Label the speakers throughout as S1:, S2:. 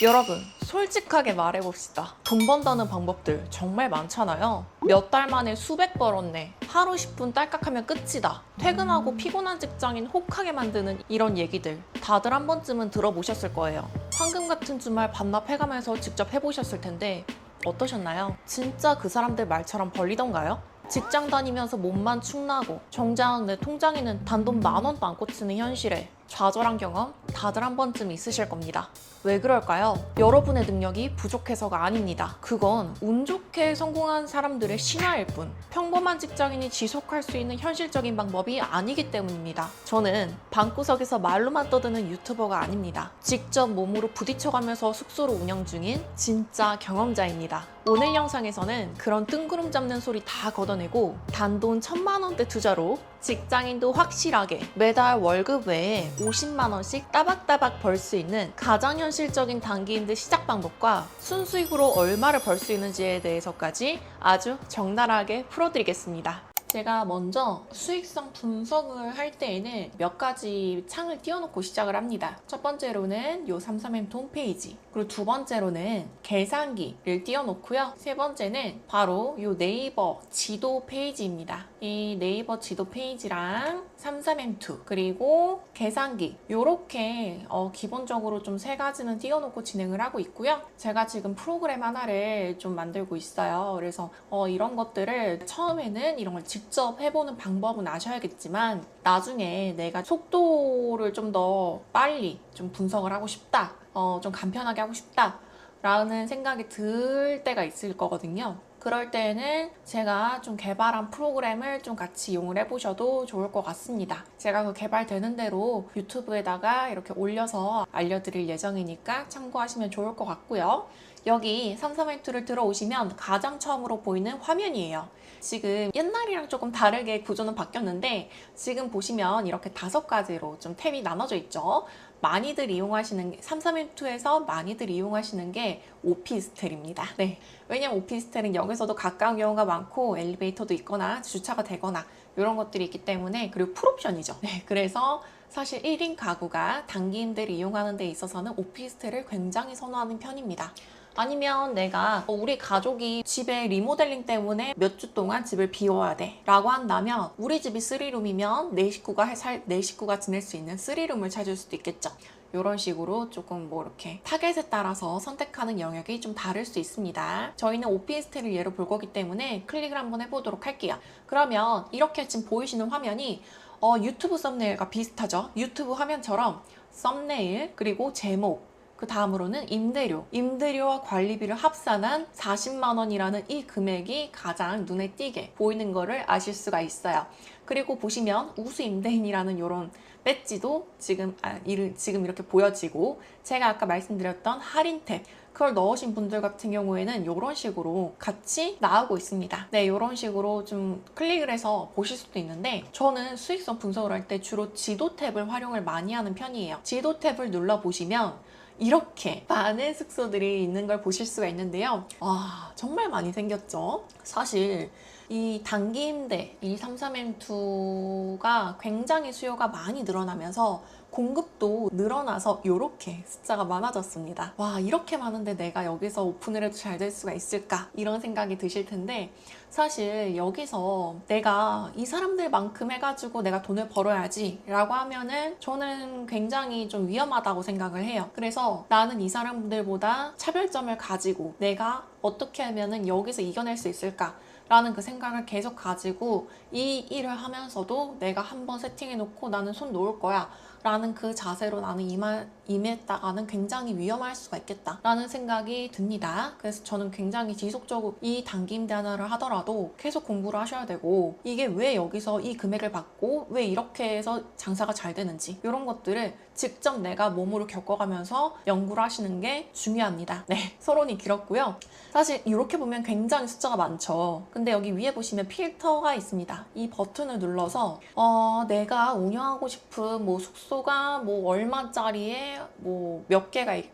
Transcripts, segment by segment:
S1: 여러분, 솔직하게 말해봅시다. 돈 번다는 방법들 정말 많잖아요. 몇 달 만에 수백 벌었네. 하루 10분 딸깍하면 끝이다. 퇴근하고 피곤한 직장인 혹하게 만드는 이런 얘기들 다들 한 번쯤은 들어보셨을 거예요. 황금 같은 주말 반납해가면서 직접 해보셨을 텐데 어떠셨나요? 진짜 그 사람들 말처럼 벌리던가요? 직장 다니면서 몸만 축나고 정작 내 통장에는 단돈 10,000원도 안 꽂히는 현실에 좌절한 경험 다들 한 번쯤 있으실 겁니다. 왜 그럴까요? 여러분의 능력이 부족해서가 아닙니다. 그건 운 좋게 성공한 사람들의 신화일 뿐, 평범한 직장인이 지속할 수 있는 현실적인 방법이 아니기 때문입니다. 저는 방구석에서 말로만 떠드는 유튜버가 아닙니다. 직접 몸으로 부딪혀가면서 숙소를 운영 중인 진짜 경험자입니다. 오늘 영상에서는 그런 뜬구름 잡는 소리 다 걷어내고 단돈 1,000만원대 투자로 직장인도 확실하게 매달 월급 외에 50만 원씩 따박따박 벌 수 있는 가장 현실적인 단기 임대 시작 방법과 순수익으로 얼마를 벌 수 있는지에 대해서까지 아주 적나라하게 풀어드리겠습니다. 제가 먼저 수익성 분석을 할 때에는 몇 가지 창을 띄워놓고 시작을 합니다. 첫 번째로는 요 삼삼엠 홈페이지, 그리고 두 번째로는 계산기를 띄워놓고요. 세 번째는 바로 요 네이버 지도 페이지입니다. 이 네이버 지도 페이지랑 삼삼엠2 그리고 계산기 요렇게 기본적으로 좀 세 가지는 띄워놓고 진행을 하고 있고요. 제가 지금 프로그램 하나를 좀 만들고 있어요. 그래서 이런 것들을 처음에는 이런 걸 직접 해보는 방법은 아셔야겠지만 나중에 내가 속도를 좀 더 빨리 좀 분석을 하고 싶다, 좀 간편하게 하고 싶다 라는 생각이 들 때가 있을 거거든요. 그럴 때는 제가 좀 개발한 프로그램을 좀 같이 이용을 해보셔도 좋을 것 같습니다. 제가 그 개발되는 대로 유튜브에다가 이렇게 올려서 알려드릴 예정이니까 참고하시면 좋을 것 같고요. 여기 삼삼엠2를 들어오시면 가장 처음으로 보이는 화면이에요. 지금 옛날이랑 조금 다르게 구조는 바뀌었는데 지금 보시면 이렇게 5가지로 좀 탭이 나눠져 있죠. 많이들 이용하시는 게 삼삼엠2에서 많이들 이용하시는 게 오피스텔입니다. 네. 왜냐면 오피스텔은 여기서도 가까운 경우가 많고 엘리베이터도 있거나 주차가 되거나 이런 것들이 있기 때문에, 그리고 풀옵션이죠. 네. 그래서 사실 1인 가구가 단기 임대를 이용하는 데 있어서는 오피스텔을 굉장히 선호하는 편입니다. 아니면 내가 우리 가족이 집에 리모델링 때문에 몇 주 동안 집을 비워야 돼 라고 한다면 우리 집이 3룸이면 내 식구가 지낼 수 있는 3룸을 찾을 수도 있겠죠. 이런 식으로 조금 이렇게 타겟에 따라서 선택하는 영역이 좀 다를 수 있습니다. 저희는 오피스텔을 예로 볼 거기 때문에 클릭을 한번 해보도록 할게요. 그러면 이렇게 지금 보이시는 화면이 유튜브 썸네일과 비슷하죠. 유튜브 화면처럼 썸네일 그리고 제목, 그 다음으로는 임대료와 관리비를 합산한 40만 원이라는 이 금액이 가장 눈에 띄게 보이는 거를 아실 수가 있어요. 그리고 보시면 우수 임대인이라는 이런 배지도 지금 이렇게 보여지고, 제가 아까 말씀드렸던 할인 탭 그걸 넣으신 분들 같은 경우에는 이런 식으로 같이 나오고 있습니다. 네, 이런 식으로 좀 클릭을 해서 보실 수도 있는데, 저는 수익성 분석을 할 때 주로 지도 탭을 활용을 많이 하는 편이에요. 지도 탭을 눌러보시면 이렇게 많은 숙소들이 있는 걸 보실 수가 있는데요. 와, 정말 많이 생겼죠? 사실 이 단기 임대, 이 삼삼엠2가 굉장히 수요가 많이 늘어나면서 공급도 늘어나서 이렇게 숫자가 많아졌습니다. 와, 이렇게 많은데 내가 여기서 오픈을 해도 잘 될 수가 있을까? 이런 생각이 드실 텐데, 사실 여기서 내가 이 사람들만큼 해가지고 내가 돈을 벌어야지 라고 하면은 저는 굉장히 좀 위험하다고 생각을 해요. 그래서 나는 이 사람들보다 차별점을 가지고 내가 어떻게 하면은 여기서 이겨낼 수 있을까? 라는 그 생각을 계속 가지고 이 일을 하면서도 내가 한번 세팅해 놓고 나는 손 놓을 거야 라는 그 자세로 나는 임했다가는 굉장히 위험할 수가 있겠다 라는 생각이 듭니다. 그래서 저는 굉장히 지속적으로 이 단기 임대 하나를 하더라도 계속 공부를 하셔야 되고, 이게 왜 여기서 이 금액을 받고 왜 이렇게 해서 장사가 잘 되는지 이런 것들을 직접 내가 몸으로 겪어가면서 연구를 하시는 게 중요합니다. 네, 서론이 길었고요. 사실 이렇게 보면 굉장히 숫자가 많죠. 근데 여기 위에 보시면 필터가 있습니다. 이 버튼을 눌러서 내가 운영하고 싶은 숙소가 얼마짜리에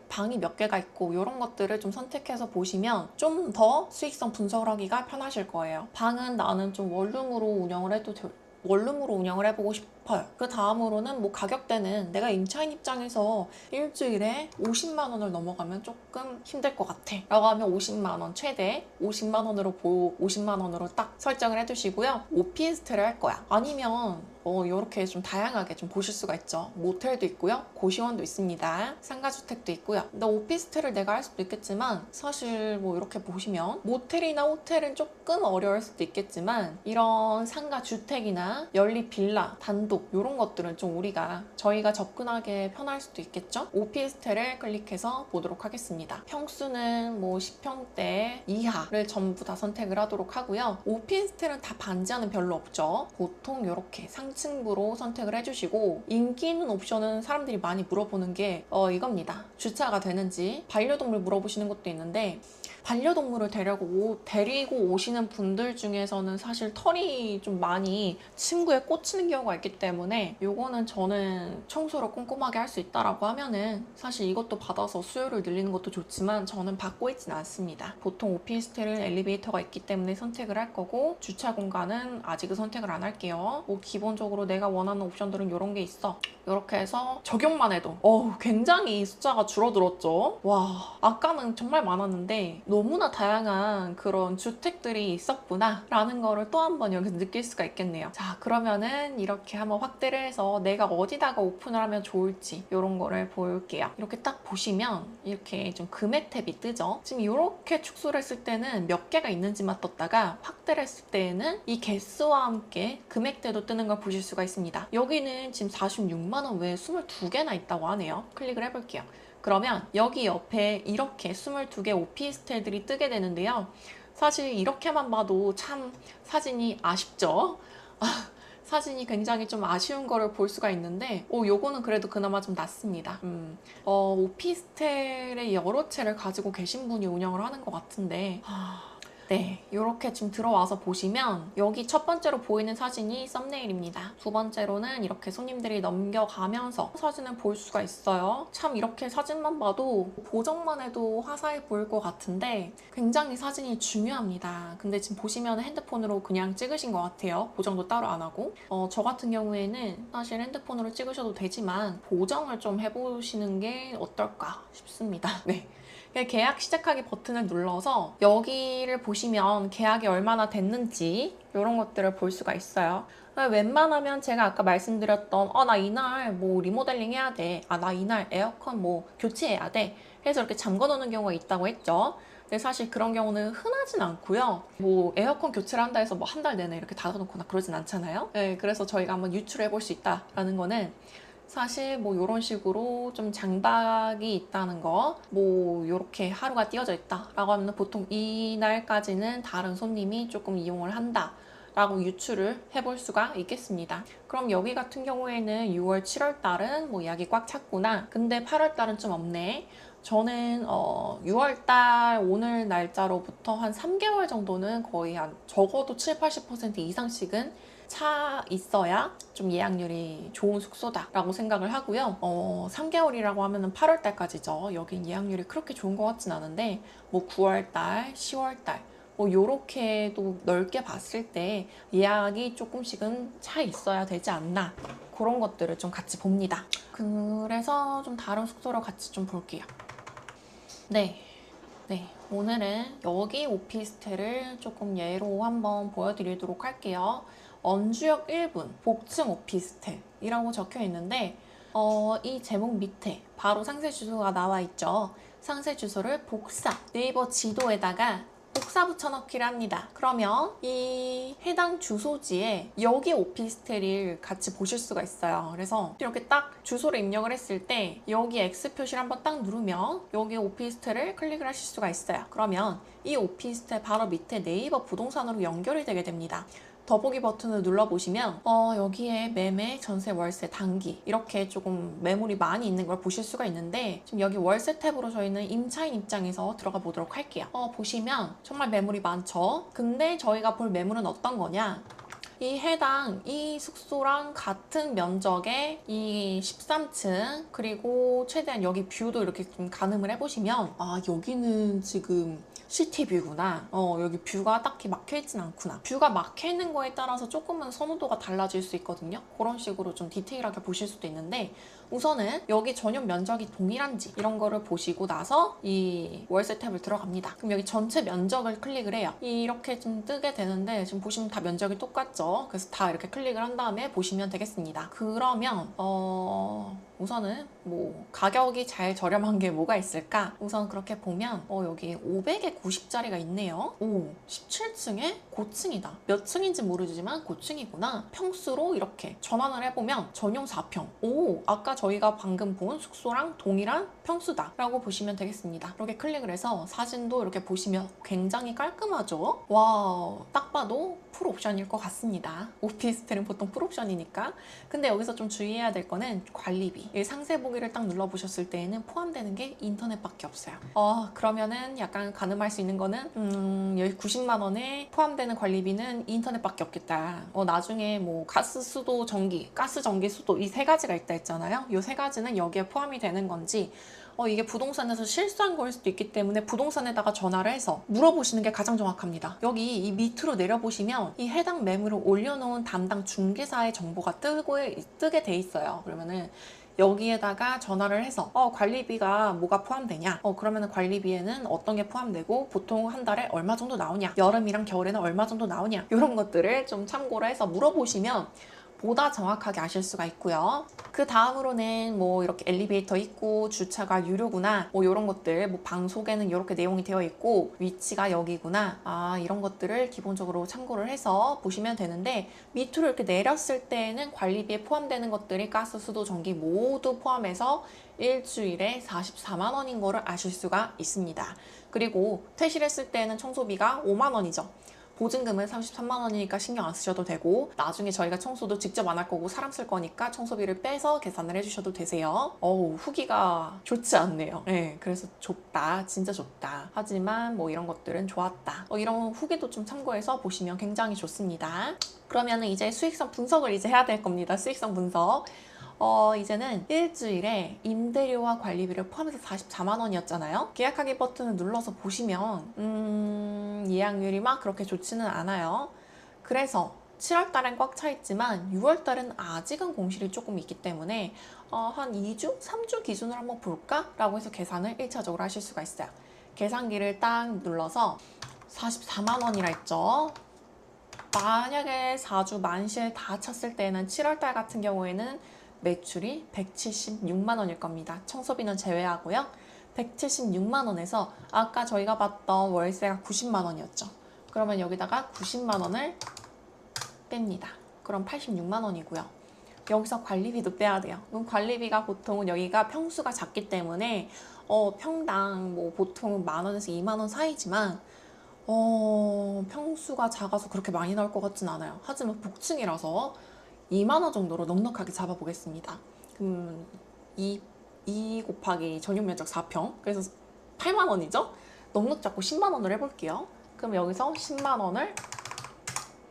S1: 방이 몇 개가 있고 이런 것들을 좀 선택해서 보시면 좀 더 수익성 분석을 하기가 편하실 거예요. 방은 나는 좀 원룸으로 운영을 해도 원룸으로 운영을 해보고 싶어요. 그 다음으로는 뭐 가격대는 내가 임차인 입장에서 일주일에 50만 원을 넘어가면 조금 힘들 것 같아 라고 하면 50만 원 최대 50만 원으로 50만 원으로 딱 설정을 해두시고요. 오피스텔을 할 거야. 아니면 이렇게 좀 다양하게 좀 보실 수가 있죠. 모텔도 있고요. 고시원도 있습니다. 상가주택도 있고요. 근데 오피스텔을 내가 할 수도 있겠지만 사실 뭐 이렇게 보시면 모텔이나 호텔은 조금 어려울 수도 있겠지만 이런 상가주택이나 연립 빌라, 단독 이런 것들은 좀 저희가 접근하기 편할 수도 있겠죠. 오피스텔을 클릭해서 보도록 하겠습니다. 평수는 뭐 10평대 이하를 전부 다 선택을 하도록 하고요. 오피스텔은 다 반지하는 별로 없죠. 보통 이렇게 상층부로 선택을 해주시고 인기 있는 옵션은 사람들이 많이 물어보는 게 이겁니다. 주차가 되는지 반려동물 물어보시는 것도 있는데 반려동물을 데리고 오시는 분들 중에서는 사실 털이 좀 많이 침구에 꽂히는 경우가 있기 때문에 요거는 저는 청소를 꼼꼼하게 할 수 있다라고 하면은 사실 이것도 받아서 수요를 늘리는 것도 좋지만 저는 받고 있진 않습니다. 보통 오피스텔은 엘리베이터가 있기 때문에 선택을 할 거고 주차 공간은 아직은 선택을 안 할게요. 뭐 기본적으로 내가 원하는 옵션들은 이런 게 있어. 이렇게 해서 적용만 해도 굉장히 숫자가 줄어들었죠. 와, 아까는 정말 많았는데 너무나 다양한 그런 주택들이 있었구나 라는 거를 또 한 번 여기서 느낄 수가 있겠네요. 자, 그러면은 이렇게 한번 확대를 해서 내가 어디다가 오픈을 하면 좋을지 이런 거를 볼게요. 이렇게 딱 보시면 이렇게 좀 금액 탭이 뜨죠. 지금 이렇게 축소를 했을 때는 몇 개가 있는지만 떴다가 확대를 했을 때에는 이 개수와 함께 금액대도 뜨는 걸 보실 수가 있습니다. 여기는 지금 46만 원 외에 22개나 있다고 하네요. 클릭을 해볼게요. 그러면 여기 옆에 이렇게 22개 오피스텔들이 뜨게 되는데요. 사실 이렇게만 봐도 참 사진이 아쉽죠? 사진이 굉장히 좀 아쉬운 거를 볼 수가 있는데 요거는 그래도 그나마 좀 낫습니다. 오피스텔의 여러 채를 가지고 계신 분이 운영을 하는 것 같은데 네, 이렇게 지금 들어와서 보시면 여기 첫 번째로 보이는 사진이 썸네일입니다. 두 번째로는 이렇게 손님들이 넘겨가면서 사진을 볼 수가 있어요. 참 이렇게 사진만 봐도 보정만 해도 화사해 보일 것 같은데 굉장히 사진이 중요합니다. 근데 지금 보시면 핸드폰으로 그냥 찍으신 것 같아요. 보정도 따로 안 하고. 저 같은 경우에는 사실 핸드폰으로 찍으셔도 되지만 보정을 좀 해보시는 게 어떨까 싶습니다. 네. 계약 시작하기 버튼을 눌러서 여기를 보시면 계약이 얼마나 됐는지 이런 것들을 볼 수가 있어요. 웬만하면 제가 아까 말씀드렸던 나 이날 뭐 리모델링 해야 돼. 나 이날 에어컨 뭐 교체해야 돼. 해서 이렇게 잠궈 놓는 경우가 있다고 했죠. 근데 사실 그런 경우는 흔하진 않고요. 뭐 에어컨 교체를 한다 해서 뭐 한 달 내내 이렇게 닫아놓거나 그러진 않잖아요. 네, 그래서 저희가 한번 유출해 볼 수 있다라는 거는 사실 뭐 이런 식으로 좀 장박이 있다는 거, 뭐 이렇게 하루가 띄어져 있다라고 하면 보통 이날까지는 다른 손님이 조금 이용을 한다 라고 유출을 해볼 수가 있겠습니다. 그럼 여기 같은 경우에는 6월, 7월 달은 뭐 예약이 꽉 찼구나. 근데 8월 달은 좀 없네. 저는 6월 달 오늘 날짜로부터 한 3개월 정도는 거의 한 적어도 7, 80% 이상씩은 차 있어야 좀 예약률이 좋은 숙소다라고 생각을 하고요. 3개월이라고 하면은 8월 달까지죠. 여긴 예약률이 그렇게 좋은 것 같진 않은데 뭐 9월 달, 10월 달 뭐 요렇게도 넓게 봤을 때 예약이 조금씩은 차 있어야 되지 않나 그런 것들을 좀 같이 봅니다. 그래서 좀 다른 숙소를 같이 좀 볼게요. 네, 오늘은 여기 오피스텔을 조금 예로 한번 보여드리도록 할게요. 언주역 1분 복층 오피스텔이라고 적혀 있는데 이 제목 밑에 바로 상세 주소가 나와 있죠. 상세 주소를 복사 네이버 지도에다가 복사 붙여넣기를 합니다. 그러면 이 해당 주소지에 여기 오피스텔을 같이 보실 수가 있어요. 그래서 이렇게 딱 주소를 입력을 했을 때 여기 X 표시를 한번 딱 누르면 여기 오피스텔을 클릭을 하실 수가 있어요. 그러면 이 오피스텔 바로 밑에 네이버 부동산으로 연결이 되게 됩니다. 더보기 버튼을 눌러보시면 여기에 매매, 전세, 월세, 단기 이렇게 조금 매물이 많이 있는 걸 보실 수가 있는데 지금 여기 월세 탭으로 저희는 임차인 입장에서 들어가 보도록 할게요. 보시면 정말 매물이 많죠? 근데 저희가 볼 매물은 어떤 거냐? 이 해당 이 숙소랑 같은 면적의 이 13층 그리고 최대한 여기 뷰도 이렇게 좀 가늠을 해보시면 아 여기는 지금 시티뷰구나. 여기 뷰가 딱히 막혀있진 않구나. 뷰가 막혀있는 거에 따라서 조금은 선호도가 달라질 수 있거든요. 그런 식으로 좀 디테일하게 보실 수도 있는데 우선은 여기 전용 면적이 동일한지 이런 거를 보시고 나서 이 월세 탭을 들어갑니다. 그럼 여기 전체 면적을 클릭을 해요. 이렇게 좀 뜨게 되는데 지금 보시면 다 면적이 똑같죠. 그래서 다 이렇게 클릭을 한 다음에 보시면 되겠습니다. 그러면 우선은 뭐 가격이 잘 저렴한 게 뭐가 있을까? 우선 그렇게 보면 여기 500에 90짜리가 있네요. 오, 17층에 고층이다. 몇 층인지 모르지만 고층이구나. 평수로 이렇게 전환을 해보면 전용 4평. 오, 아까 저희가 방금 본 숙소랑 동일한 평수다 라고 보시면 되겠습니다. 이렇게 클릭을 해서 사진도 이렇게 보시면 굉장히 깔끔하죠? 와, 딱 봐도 풀옵션일 것 같습니다. 오피스텔은 보통 풀옵션이니까. 근데 여기서 좀 주의해야 될 거는 관리비. 이 상세 보기를 딱 눌러보셨을 때에는 포함되는 게 인터넷밖에 없어요. 그러면은 약간 가늠할 수 있는 거는 여기 90만 원에 포함되는 관리비는 인터넷밖에 없겠다. 나중에 뭐 가스, 수도, 전기, 가스, 전기, 수도 이 세 가지가 있다 했잖아요. 이 세 가지는 여기에 포함이 되는 건지 이게 부동산에서 실수한 거일 수도 있기 때문에 부동산에다가 전화를 해서 물어보시는 게 가장 정확합니다. 여기 이 밑으로 내려보시면 이 해당 매물을 올려놓은 담당 중개사의 정보가 뜨게 돼 있어요. 그러면은 여기에다가 전화를 해서 관리비가 뭐가 포함되냐, 그러면 관리비에는 어떤 게 포함되고 보통 한 달에 얼마 정도 나오냐, 여름이랑 겨울에는 얼마 정도 나오냐, 이런 것들을 좀 참고를 해서 물어보시면 보다 정확하게 아실 수가 있고요. 그 다음으로는 뭐 이렇게 엘리베이터 있고 주차가 유료구나, 뭐 이런 것들, 뭐 방 소개는 이렇게 내용이 되어 있고 위치가 여기구나, 이런 것들을 기본적으로 참고를 해서 보시면 되는데 밑으로 이렇게 내렸을 때는 관리비에 포함되는 것들이 가스, 수도, 전기 모두 포함해서 일주일에 44만 원인 거를 아실 수가 있습니다. 그리고 퇴실했을 때는 청소비가 5만 원이죠. 보증금은 33만 원이니까 신경 안 쓰셔도 되고 나중에 저희가 청소도 직접 안 할 거고 사람 쓸 거니까 청소비를 빼서 계산을 해주셔도 되세요. 후기가 좋지 않네요. 네, 그래서 좋다, 진짜 좋다. 하지만 뭐 이런 것들은 좋았다. 이런 후기도 좀 참고해서 보시면 굉장히 좋습니다. 그러면은 이제 수익성 분석을 이제 해야 될 겁니다. 수익성 분석. 이제는 일주일에 임대료와 관리비를 포함해서 44만 원이었잖아요. 계약하기 버튼을 눌러서 보시면 예약률이 막 그렇게 좋지는 않아요. 그래서 7월 달엔 꽉 차 있지만 6월 달은 아직은 공실이 조금 있기 때문에 한 2주, 3주 기준으로 한번 볼까? 라고 해서 계산을 1차적으로 하실 수가 있어요. 계산기를 딱 눌러서 44만 원이라 했죠. 만약에 4주 만실 다 찼을 때는 7월 달 같은 경우에는 매출이 176만 원일 겁니다. 청소비는 제외하고요. 176만 원에서 아까 저희가 봤던 월세가 90만 원이었죠. 그러면 여기다가 90만 원을 뺍니다. 그럼 86만 원이고요. 여기서 관리비도 빼야 돼요. 그럼 관리비가 보통은 여기가 평수가 작기 때문에 평당 뭐 보통은 만 원에서 2만 원 사이지만 평수가 작아서 그렇게 많이 나올 것 같진 않아요. 하지만 복층이라서 2만 원 정도로 넉넉하게 잡아보겠습니다. 그럼 2 곱하기 전용 면적 4평, 그래서 8만 원이죠? 넉넉 잡고 10만 원을 해볼게요. 그럼 여기서 10만 원을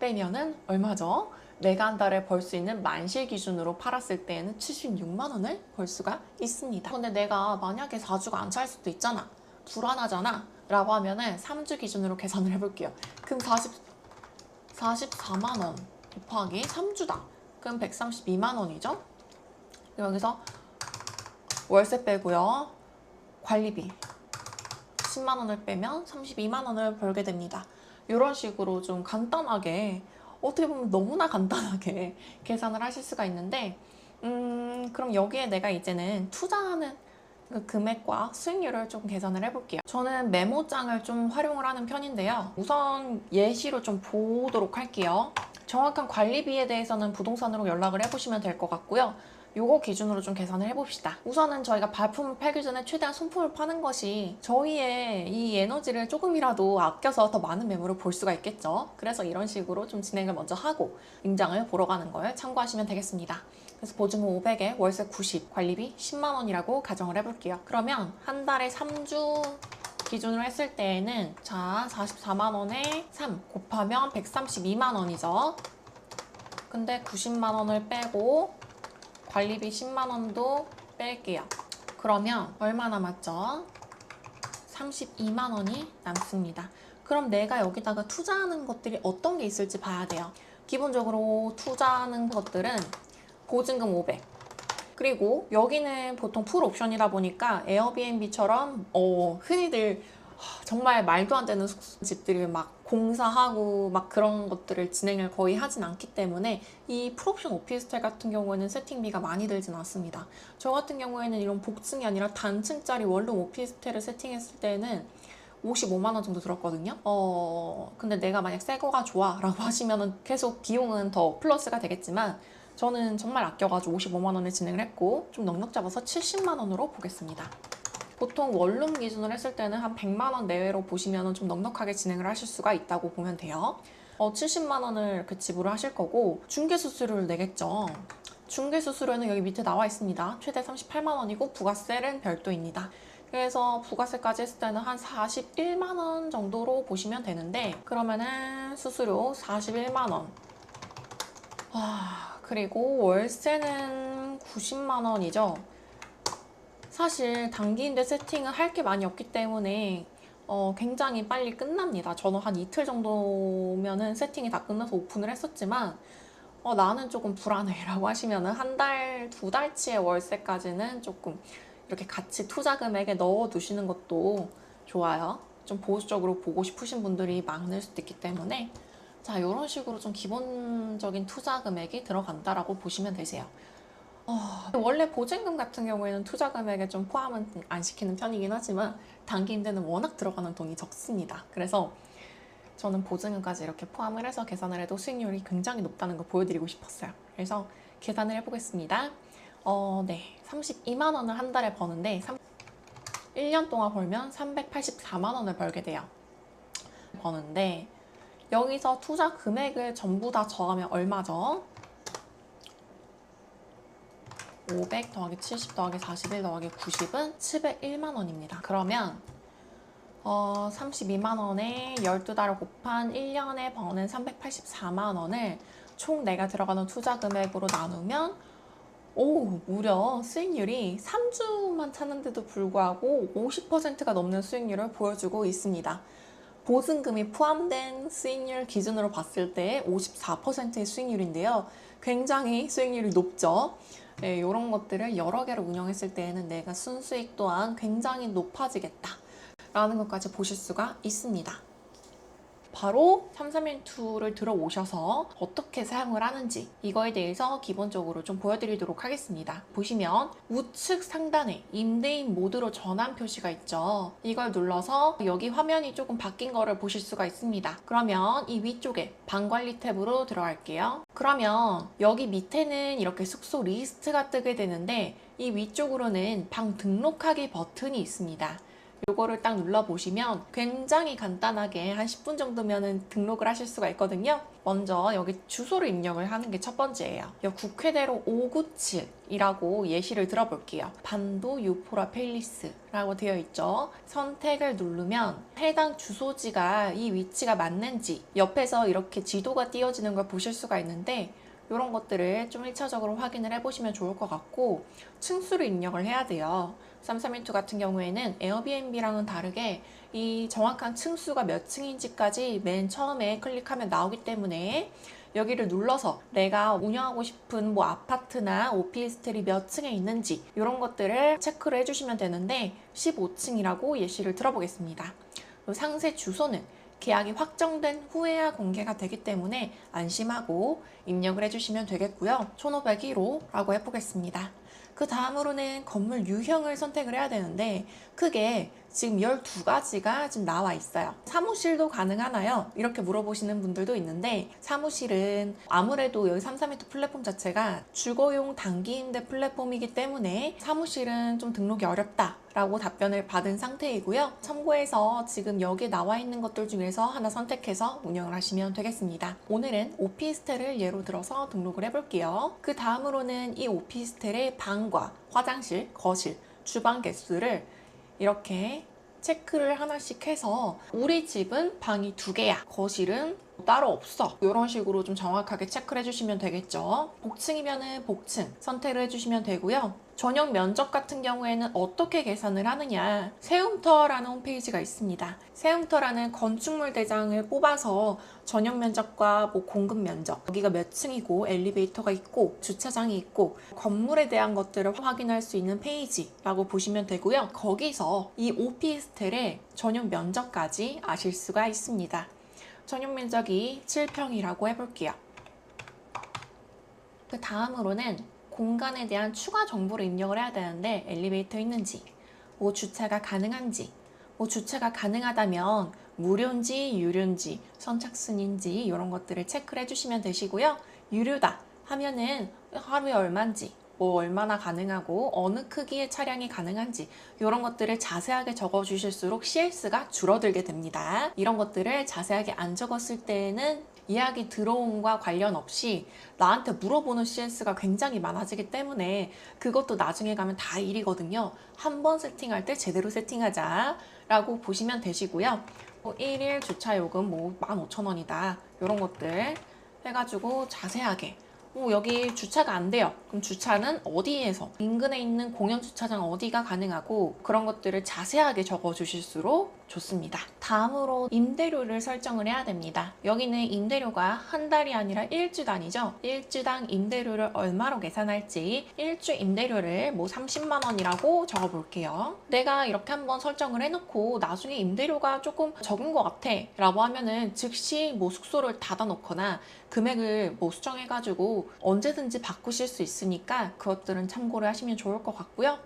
S1: 빼면은 얼마죠? 내가 한 달에 벌 수 있는 만실 기준으로 팔았을 때에는 76만 원을 벌 수가 있습니다. 근데 내가 만약에 4주가 안 찰 수도 있잖아, 불안하잖아 라고 하면은 3주 기준으로 계산을 해볼게요. 그럼 44만 원 곱하기 3주다. 그럼 132만 원이죠? 여기서 월세 빼고요. 관리비 10만 원을 빼면 32만 원을 벌게 됩니다. 이런 식으로 좀 간단하게, 어떻게 보면 너무나 간단하게 계산을 하실 수가 있는데 그럼 여기에 내가 이제는 투자하는 그 금액과 수익률을 좀 계산을 해볼게요. 저는 메모장을 좀 활용을 하는 편인데요. 우선 예시로 좀 보도록 할게요. 정확한 관리비에 대해서는 부동산으로 연락을 해보시면 될 것 같고요. 요거 기준으로 좀 계산을 해봅시다. 우선은 저희가 발품을 팔기 전에 최대한 손품을 파는 것이 저희의 이 에너지를 조금이라도 아껴서 더 많은 매물을 볼 수가 있겠죠. 그래서 이런 식으로 좀 진행을 먼저 하고 임장을 보러 가는 걸 참고하시면 되겠습니다. 그래서 보증금 500에 월세 90, 관리비 10만 원이라고 가정을 해볼게요. 그러면 한 달에 3주 기준으로 했을 때에는 자 44만 원에 3 곱하면 132만 원이죠. 근데 90만 원을 빼고 관리비 10만 원도 뺄게요. 그러면 얼마 남았죠? 32만 원이 남습니다. 그럼 내가 여기다가 투자하는 것들이 어떤 게 있을지 봐야 돼요. 기본적으로 투자하는 것들은 보증금 500. 그리고 여기는 보통 풀 옵션이다 보니까 에어비앤비처럼 흔히들 정말 말도 안 되는 집들이 막 공사하고 막 그런 것들을 진행을 거의 하진 않기 때문에 이 풀옵션 오피스텔 같은 경우에는 세팅비가 많이 들진 않습니다. 저 같은 경우에는 이런 복층이 아니라 단층짜리 원룸 오피스텔을 세팅했을 때는 55만 원 정도 들었거든요. 근데 내가 만약 새 거가 좋아 라고 하시면은 계속 비용은 더 플러스가 되겠지만 저는 정말 아껴가지고 55만 원에 진행을 했고 좀 넉넉 잡아서 70만 원으로 보겠습니다. 보통 원룸 기준으로 했을 때는 한 100만 원 내외로 보시면 좀 넉넉하게 진행을 하실 수가 있다고 보면 돼요. 70만 원을 이렇게 지불을 하실 거고 중개수수료를 내겠죠. 중개수수료는 여기 밑에 나와 있습니다. 최대 38만 원이고 부가세는 별도입니다. 그래서 부가세까지 했을 때는 한 41만 원 정도로 보시면 되는데 그러면은 수수료 41만 원. 그리고 월세는 90만 원이죠. 사실 단기 임대 세팅은 할 게 많이 없기 때문에 굉장히 빨리 끝납니다. 저는 한 이틀 정도면은 세팅이 다 끝나서 오픈을 했었지만 나는 조금 불안해 라고 하시면은 한 달, 두 달치의 월세까지는 조금 이렇게 같이 투자 금액에 넣어 두시는 것도 좋아요. 좀 보수적으로 보고 싶으신 분들이 많을 수도 있기 때문에 자, 이런 식으로 좀 기본적인 투자 금액이 들어간다라고 보시면 되세요. 원래 보증금 같은 경우에는 투자 금액에 좀 포함은 안 시키는 편이긴 하지만 단기 임대는 워낙 들어가는 돈이 적습니다. 그래서 저는 보증금까지 이렇게 포함을 해서 계산을 해도 수익률이 굉장히 높다는 걸 보여드리고 싶었어요. 그래서 계산을 해보겠습니다. 네, 32만 원을 한 달에 버는데 1년 동안 벌면 384만 원을 벌게 돼요. 버는데 여기서 투자 금액을 전부 다 더하면 얼마죠? 500 더하기 70 더하기 41 더하기 90은 701만 원입니다. 그러면 32만 원에 12달을 곱한 1년에 버는 384만 원을 총 내가 들어가는 투자 금액으로 나누면 무려 수익률이 3주만 찼는데도 불구하고 50%가 넘는 수익률을 보여주고 있습니다. 보증금이 포함된 수익률 기준으로 봤을 때 54%의 수익률인데요. 굉장히 수익률이 높죠. 네, 이런 것들을 여러 개를 운영했을 때에는 내가 순수익 또한 굉장히 높아지겠다 라는 것까지 보실 수가 있습니다. 바로 331를 들어오셔서 어떻게 사용을 하는지 이거에 대해서 기본적으로 좀 보여드리도록 하겠습니다. 보시면 우측 상단에 임대인 모드로 전환 표시가 있죠. 이걸 눌러서 여기 화면이 조금 바뀐 거를 보실 수가 있습니다. 그러면 이 위쪽에 방 관리 탭으로 들어갈게요. 그러면 여기 밑에는 이렇게 숙소 리스트가 뜨게 되는데 이 위쪽으로는 방 등록하기 버튼이 있습니다. 요거를 딱 눌러보시면 굉장히 간단하게 한 10분 정도면 등록을 하실 수가 있거든요. 먼저 여기 주소를 입력을 하는 게 첫 번째예요. 여기 국회대로 597이라고 예시를 들어볼게요. 반도 유포라 팰리스라고 되어 있죠. 선택을 누르면 해당 주소지가 이 위치가 맞는지 옆에서 이렇게 지도가 띄어지는 걸 보실 수가 있는데 이런 것들을 좀 1차적으로 확인을 해보시면 좋을 것 같고 층수를 입력을 해야 돼요. 331 같은 경우에는 에어비앤비랑은 다르게 이 정확한 층수가 몇 층인지까지 맨 처음에 클릭하면 나오기 때문에 여기를 눌러서 내가 운영하고 싶은 뭐 아파트나 오피스텔이 몇 층에 있는지 이런 것들을 체크를 해주시면 되는데 15층이라고 예시를 들어보겠습니다. 상세 주소는 계약이 확정된 후에야 공개가 되기 때문에 안심하고 입력을 해주시면 되겠고요. 1501호라고 해보겠습니다. 그 다음으로는 건물 유형을 선택을 해야 되는데 크게 지금 12가지가 지금 나와 있어요. 사무실도 가능하나요? 이렇게 물어보시는 분들도 있는데 사무실은 아무래도 여기 332 플랫폼 자체가 주거용 단기 임대 플랫폼이기 때문에 사무실은 좀 등록이 어렵다 라고 답변을 받은 상태이고요. 참고해서 지금 여기에 나와 있는 것들 중에서 하나 선택해서 운영을 하시면 되겠습니다. 오늘은 오피스텔을 예로 들어서 등록을 해볼게요. 그 다음으로는 이 오피스텔의 방과 화장실, 거실, 주방 개수를 이렇게 체크를 하나씩 해서 우리 집은 방이 2개야, 거실은 따로 없어. 이런 식으로 좀 정확하게 체크를 해주시면 되겠죠. 복층이면은 복층 선택을 해주시면 되고요. 전용 면적 같은 경우에는 어떻게 계산을 하느냐, 세움터라는 홈페이지가 있습니다. 세움터라는 건축물 대장을 뽑아서 전용 면적과 공급 면적, 여기가 몇 층이고 엘리베이터가 있고 주차장이 있고 건물에 대한 것들을 확인할 수 있는 페이지라고 보시면 되고요. 거기서 이 오피스텔의 전용 면적까지 아실 수가 있습니다. 전용 면적이 7평이라고 해볼게요. 그 다음으로는 공간에 대한 추가 정보를 입력을 해야 되는데, 엘리베이터 있는지, 주차가 가능한지, 주차가 가능하다면 무료인지 유료인지 선착순인지 이런 것들을 체크를 해주시면 되시고요. 유료다 하면은 하루에 얼마인지, 얼마나 가능하고 어느 크기의 차량이 가능한지 이런 것들을 자세하게 적어 주실수록 CLS가 줄어들게 됩니다. 이런 것들을 자세하게 안 적었을 때에는 이야기 들어옴과 관련 없이 나한테 물어보는 CLS가 굉장히 많아지기 때문에 그것도 나중에 가면 다 일이거든요. 한번 세팅할 때 제대로 세팅하자 라고 보시면 되시고요. 1일 주차요금 15,000원이다 이런 것들 해가지고 자세하게 여기 주차가 안 돼요. 그럼 주차는 어디에서, 인근에 있는 공영주차장 어디가 가능하고 그런 것들을 자세하게 적어 주실수록 좋습니다. 다음으로 임대료를 설정을 해야 됩니다. 여기는 임대료가 한 달이 아니라 일주단위죠. 일주당 임대료를 얼마로 계산할지 일주 임대료를 30만 원이라고 적어 볼게요. 내가 이렇게 한번 설정을 해놓고 나중에 임대료가 조금 적은 것 같아 라고 하면은 즉시 숙소를 닫아 놓거나 금액을 수정해가지고 언제든지 바꾸실 수 있으니까 그것들은 참고를 하시면 좋을 것 같고요.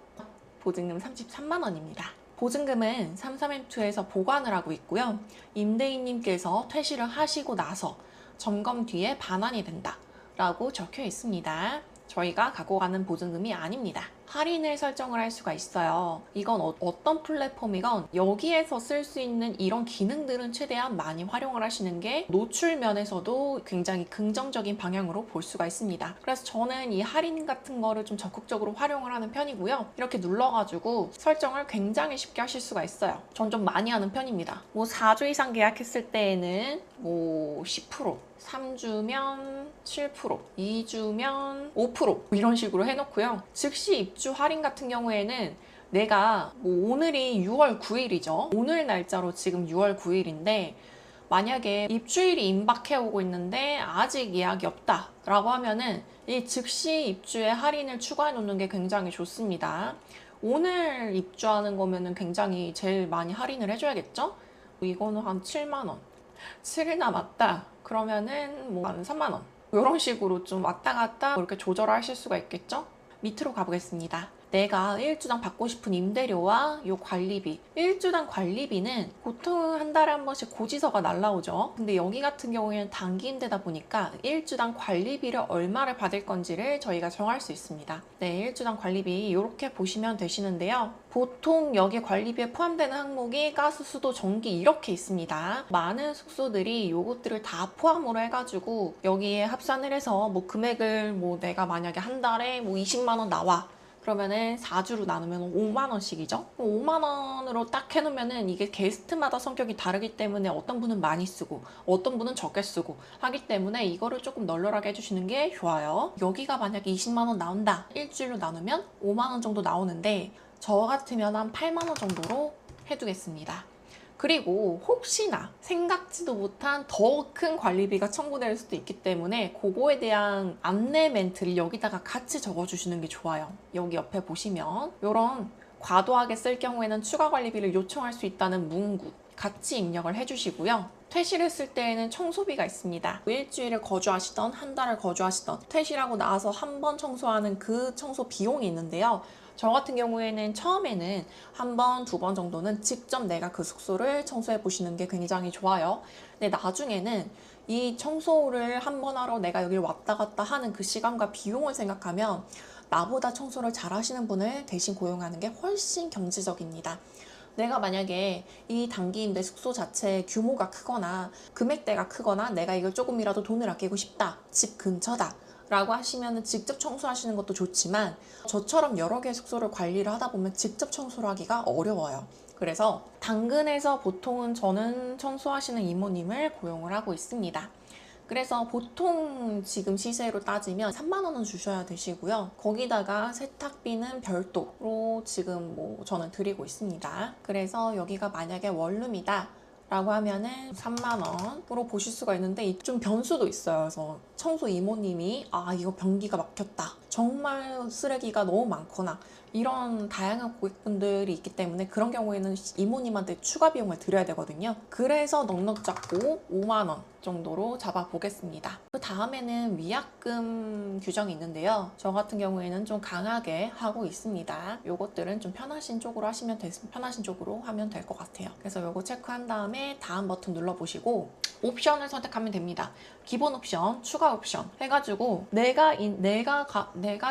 S1: 보증금 33만 원입니다. 보증금은 33M2에서 보관을 하고 있고요. 임대인님께서 퇴실을 하시고 나서 점검 뒤에 반환이 된다 라고 적혀 있습니다. 저희가 갖고 가는 보증금이 아닙니다. 할인을 설정을 할 수가 있어요. 이건 어떤 플랫폼이건 여기에서 쓸 수 있는 이런 기능들은 최대한 많이 활용을 하시는 게 노출 면에서도 굉장히 긍정적인 방향으로 볼 수가 있습니다. 그래서 저는 이 할인 같은 거를 좀 적극적으로 활용을 하는 편이고요. 이렇게 눌러가지고 설정을 굉장히 쉽게 하실 수가 있어요. 전 좀 많이 하는 편입니다. 4주 이상 계약했을 때에는 10%, 3주면 7%, 2주면 5% 이런 식으로 해놓고요. 즉시 입주 할인 같은 경우에는 내가 오늘이 6월 9일이죠. 오늘 날짜로 지금 6월 9일인데 만약에 입주일이 임박해 오고 있는데 아직 예약이 없다 라고 하면은 이 즉시 입주에 할인을 추가해 놓는 게 굉장히 좋습니다. 오늘 입주하는 거면은 굉장히 제일 많이 할인을 해줘야겠죠? 이거는 한 7만 원. 7일 남았다 그러면은 한 3만 원 이런 식으로 좀 왔다 갔다 이렇게 조절하실 수가 있겠죠? 밑으로 가보겠습니다. 내가 1주당 받고 싶은 임대료와 요 관리비, 1주당 관리비는 보통 한 달에 한 번씩 고지서가 날라오죠. 근데 여기 같은 경우에는 단기 임대다 보니까 1주당 관리비를 얼마를 받을 건지를 저희가 정할 수 있습니다. 네, 1주당 관리비 이렇게 보시면 되시는데요. 보통 여기 관리비에 포함되는 항목이 가스, 수도, 전기 이렇게 있습니다. 많은 숙소들이 요것들을 다 포함으로 해가지고 여기에 합산을 해서 금액을 내가 만약에 한 달에 20만 원 나와 그러면은 4주로 나누면 5만 원씩이죠. 5만 원으로 딱 해놓으면은 이게 게스트마다 성격이 다르기 때문에 어떤 분은 많이 쓰고 어떤 분은 적게 쓰고 하기 때문에 이거를 조금 널널하게 해주시는 게 좋아요. 여기가 만약에 20만 원 나온다. 일주일로 나누면 5만 원 정도 나오는데 저 같으면 한 8만 원 정도로 해두겠습니다. 그리고 혹시나 생각지도 못한 더 큰 관리비가 청구될 수도 있기 때문에 그거에 대한 안내 멘트를 여기다가 같이 적어주시는 게 좋아요. 여기 옆에 보시면 이런 과도하게 쓸 경우에는 추가 관리비를 요청할 수 있다는 문구 같이 입력을 해주시고요. 퇴실했을 때에는 청소비가 있습니다. 일주일을 거주하시던 한 달을 거주하시던 퇴실하고 나서 한 번 청소하는 그 청소 비용이 있는데요. 저 같은 경우에는 처음에는 한 번, 두 번 정도는 직접 내가 그 숙소를 청소해 보시는 게 굉장히 좋아요. 근데 나중에는 이 청소를 한 번 하러 내가 여기를 왔다 갔다 하는 그 시간과 비용을 생각하면 나보다 청소를 잘 하시는 분을 대신 고용하는 게 훨씬 경제적입니다. 내가 만약에 이 단기 임대 숙소 자체의 규모가 크거나 금액대가 크거나 내가 이걸 조금이라도 돈을 아끼고 싶다, 집 근처다 라고 하시면 직접 청소하시는 것도 좋지만 저처럼 여러 개의 숙소를 관리를 하다 보면 직접 청소를 하기가 어려워요. 그래서 당근에서 보통은 저는 청소하시는 이모님을 고용을 하고 있습니다. 그래서 보통 지금 시세로 따지면 3만 원은 주셔야 되시고요. 거기다가 세탁비는 별도로 지금 뭐 저는 드리고 있습니다. 그래서 여기가 만약에 원룸이다 라고 하면은 3만 원으로 보실 수가 있는데 좀 변수도 있어요. 그래서 청소 이모님이 이거 변기가 막혔다, 정말 쓰레기가 너무 많거나 이런 다양한 고객분들이 있기 때문에 그런 경우에는 이모님한테 추가 비용을 드려야 되거든요. 그래서 넉넉 잡고 5만 원 정도로 잡아보겠습니다. 그 다음에는 위약금 규정이 있는데요. 저 같은 경우에는 좀 강하게 하고 있습니다. 요것들은 좀 편하신 쪽으로 하시면 편하신 쪽으로 하면 될 것 같아요. 그래서 요거 체크한 다음에 다음 버튼 눌러보시고 옵션을 선택하면 됩니다. 기본 옵션, 추가 옵션 해가지고 내가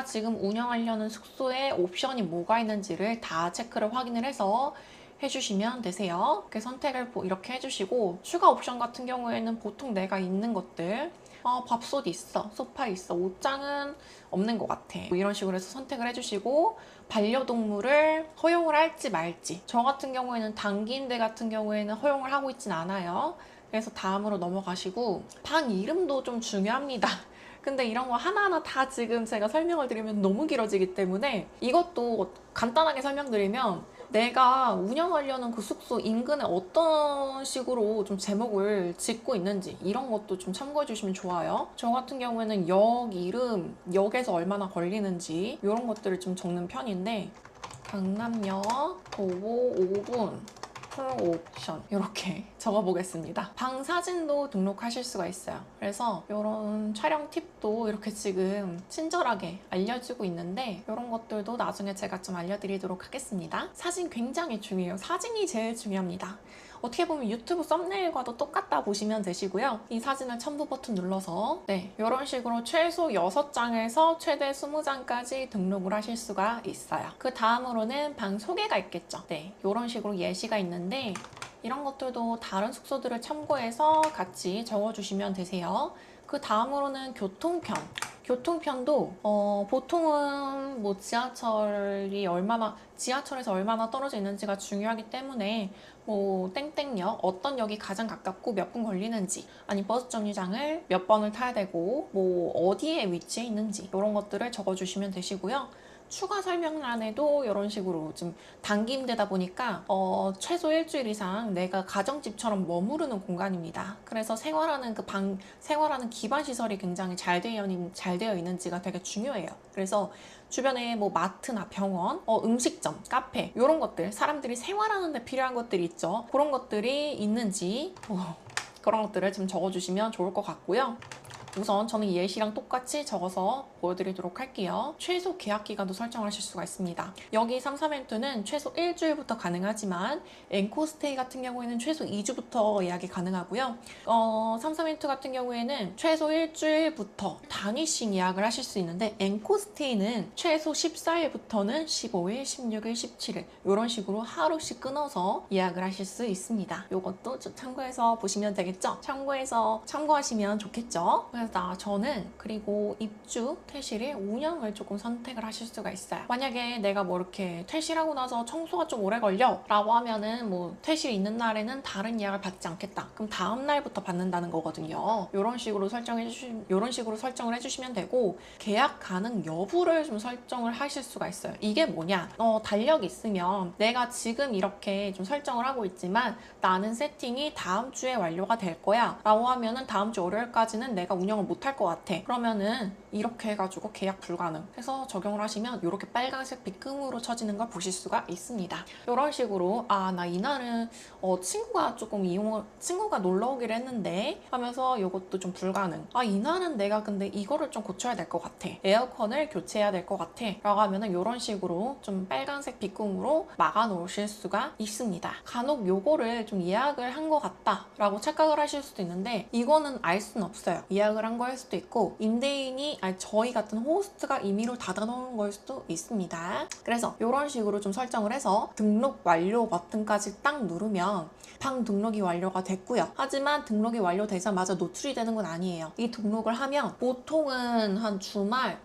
S1: 지금 운영하려는 숙소에 옵션이 뭐가 있는지를 다 체크를 확인을 해서 해주시면 되세요. 이렇게 선택을 이렇게 해주시고 추가 옵션 같은 경우에는 보통 내가 있는 것들 밥솥 있어, 소파 있어, 옷장은 없는 것 같아, 뭐 이런 식으로 해서 선택을 해주시고 반려동물을 허용을 할지 말지, 저 같은 경우에는 단기임대 같은 경우에는 허용을 하고 있진 않아요. 그래서 다음으로 넘어가시고 방 이름도 좀 중요합니다. 근데 이런 거 하나하나 다 지금 제가 설명을 드리면 너무 길어지기 때문에 이것도 간단하게 설명드리면 내가 운영하려는 그 숙소 인근에 어떤 식으로 좀 제목을 짓고 있는지 이런 것도 좀 참고해 주시면 좋아요. 저 같은 경우에는 역 이름, 역에서 얼마나 걸리는지 이런 것들을 좀 적는 편인데 강남역 도보 5분 옵션 이렇게 적어보겠습니다. 방 사진도 등록하실 수가 있어요. 그래서 이런 촬영 팁도 이렇게 지금 친절하게 알려주고 있는데 이런 것들도 나중에 제가 좀 알려드리도록 하겠습니다. 사진 굉장히 중요해요. 사진이 제일 중요합니다. 어떻게 보면 유튜브 썸네일과도 똑같다 보시면 되시고요. 이 사진을 첨부 버튼 눌러서 이런 식으로 최소 6장에서 최대 20장까지 등록을 하실 수가 있어요. 그 다음으로는 방 소개가 있겠죠. 이런 식으로 예시가 있는데 이런 것들도 다른 숙소들을 참고해서 같이 적어주시면 되세요. 그 다음으로는 교통편. 교통편도 보통은 뭐 지하철에서 얼마나 떨어져 있는지가 중요하기 때문에 뭐 땡땡역, 어떤 역이 가장 가깝고 몇 분 걸리는지, 아니 버스 정류장을 몇 번을 타야 되고 뭐 어디에 위치해 있는지 이런 것들을 적어주시면 되시고요. 추가 설명란에도 이런 식으로 좀 단기임대다 보니까 최소 일주일 이상 내가 가정집처럼 머무르는 공간입니다. 그래서 생활하는 기반 시설이 굉장히 잘 되어 있는지가 되게 중요해요. 그래서 주변에 뭐 마트나 병원, 음식점, 카페 이런 것들, 사람들이 생활하는 데 필요한 것들이 있죠. 그런 것들이 있는지 그런 것들을 좀 적어주시면 좋을 것 같고요. 우선 저는 예시랑 똑같이 적어서 보여드리도록 할게요. 최소 계약 기간도 설정하실 수가 있습니다. 여기 33멘트는 최소 일주일부터 가능하지만 앵코스테이 같은 경우에는 최소 2주부터 예약이 가능하고요. 33멘트 같은 경우에는 최소 일주일부터 단위씩 예약을 하실 수 있는데 앵코스테이는 최소 14일부터는 15일, 16일, 17일 이런 식으로 하루씩 끊어서 예약을 하실 수 있습니다. 이것도 좀 참고해서 보시면 되겠죠? 참고하시면 좋겠죠? 저는 그리고 입주, 퇴실의 운영을 조금 선택을 하실 수가 있어요. 만약에 내가 뭐 이렇게 퇴실하고 나서 청소가 좀 오래 걸려 라고 하면은 뭐 퇴실이 있는 날에는 다른 예약을 받지 않겠다. 그럼 다음 날부터 받는다는 거거든요. 이런 식으로 설정을 해주시면 되고 계약 가능 여부를 좀 설정을 하실 수가 있어요. 이게 뭐냐? 달력이 있으면 내가 지금 이렇게 좀 설정을 하고 있지만 나는 세팅이 다음 주에 완료가 될 거야 라고 하면은 다음 주 월요일까지는 내가 운영을 못할 것 같아. 그러면은 이렇게 해가지고 계약 불가능 해서 적용을 하시면 이렇게 빨간색 빛금으로 쳐지는 걸 보실 수가 있습니다. 이런 식으로 나 이날은 친구가 놀러 오기로 했는데 하면서 이것도 좀 불가능. 이날은 내가 근데 이거를 좀 고쳐야 될 것 같아. 에어컨을 교체해야 될 것 같아 라고 하면은 이런 식으로 좀 빨간색 빛금으로 막아 놓으실 수가 있습니다. 간혹 요거를 좀 예약을 한 것 같다 라고 착각을 하실 수도 있는데 이거는 알 수는 없어요. 예약을 한 거일 수도 있고 저희 같은 호스트가 임의로 닫아놓은 거일 수도 있습니다. 그래서 이런 식으로 좀 설정을 해서 등록 완료 버튼까지 딱 누르면 방 등록이 완료가 됐고요. 하지만 등록이 완료되자마자 노출이 되는 건 아니에요. 이 등록을 하면 보통은 한 주말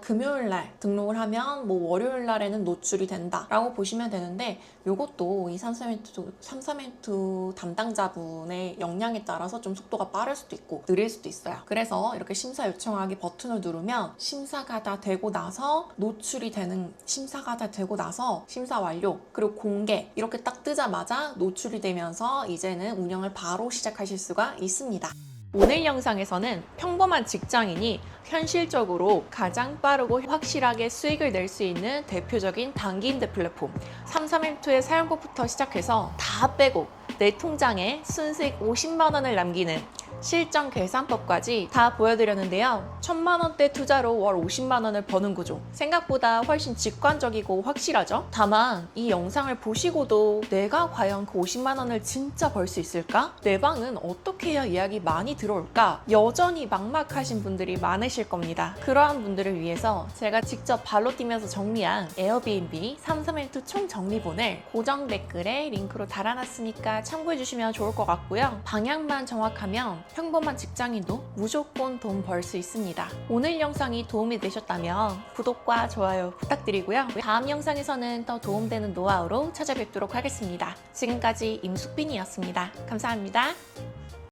S1: 금요일 날 등록을 하면 뭐 월요일 날에는 노출이 된다라고 보시면 되는데 요것도 이 삼삼엔투 담당자분의 역량에 따라서 좀 속도가 빠를 수도 있고 느릴 수도 있어요. 그래서 이렇게 심사 요청하기 버튼을 누르면 심사가 다 되고 나서 노출이 되는, 심사가 다 되고 나서 심사 완료 그리고 공개 이렇게 딱 뜨자마자 노출이 되면서 이제는 운영을 바로 시작하실 수가 있습니다. 오늘 영상에서는 평범한 직장인이 현실적으로 가장 빠르고 확실하게 수익을 낼 수 있는 대표적인 단기 임대 플랫폼 삼삼엔투의 사용법부터 시작해서 다 빼고 내 통장에 순수익 50만 원을 남기는 실전 계산법까지 다 보여드렸는데요. 1000만 원대 투자로 월 50만 원을 버는 구조, 생각보다 훨씬 직관적이고 확실하죠? 다만 이 영상을 보시고도 내가 과연 그 50만 원을 진짜 벌 수 있을까? 내 방은 어떻게 해야 예약이 많이 들어올까? 여전히 막막하신 분들이 많으실 겁니다. 그러한 분들을 위해서 제가 직접 발로 뛰면서 정리한 에어비앤비 삼삼엔투 총 정리본을 고정 댓글에 링크로 달아놨으니까 참고해주시면 좋을 것 같고요. 방향만 정확하면 평범한 직장인도 무조건 돈 벌 수 있습니다. 오늘 영상이 도움이 되셨다면 구독과 좋아요 부탁드리고요. 다음 영상에서는 더 도움되는 노하우로 찾아뵙도록 하겠습니다. 지금까지 임숙빈이었습니다. 감사합니다.